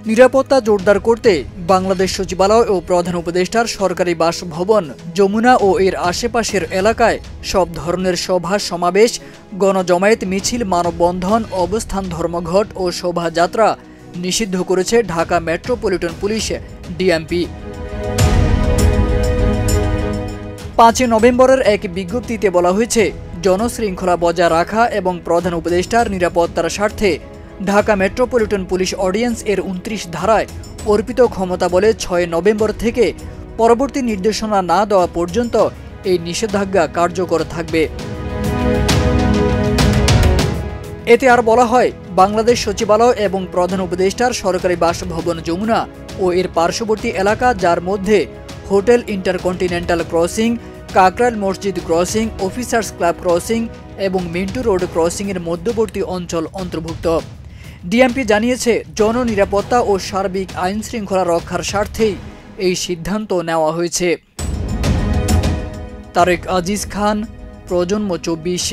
নিরাপত্তা জোরদার করতে বাংলাদেশ সচিবালয় ও প্রধান উপদেষ্টার সরকারি বাসভবন যমুনা ও এর আশেপাশের এলাকায় সব ধরনের সভা সমাবেশ, গণজমায়েত, মিছিল, মানববন্ধন, অবস্থান ধর্মঘট ও শোভাযাত্রা নিষিদ্ধ করেছে ঢাকা মেট্রোপলিটন পুলিশ ডিএমপি। ৫ নভেম্বরের এক বিজ্ঞপ্তিতে বলা হয়েছে, জনশৃঙ্খলা বজায় রাখা এবং প্রধান উপদেষ্টার নিরাপত্তার স্বার্থে ঢাকা মেট্রোপলিটন পুলিশ অর্ডিন্যান্স এর ২৯ ধারায় অর্পিত ক্ষমতা বলে ৬ নভেম্বর থেকে পরবর্তী নির্দেশনা না দেওয়া পর্যন্ত এই নিষেধাজ্ঞা কার্যকর থাকবে। এতে আর বলা হয়, বাংলাদেশ সচিবালয় এবং প্রধান উপদেষ্টার সরকারি বাসভবন যমুনা ও এর পার্শ্ববর্তী এলাকা, যার মধ্যে হোটেল ইন্টারকন্টিনেন্টাল ক্রসিং, কাকরাইল মসজিদ ক্রসিং, অফিসার্স ক্লাব ক্রসিং এবং মিন্টু রোড ক্রসিং এর মধ্যবর্তী অঞ্চল অন্তর্ভুক্ত। ডিএমপি জানিয়েছে, জননিরাপত্তা ও সার্বিক আইন শৃঙ্খলা রক্ষার স্বার্থেই এই সিদ্ধান্ত নেওয়া হয়েছে। তারেক আজিজ খান, প্রজন্ম ২৪।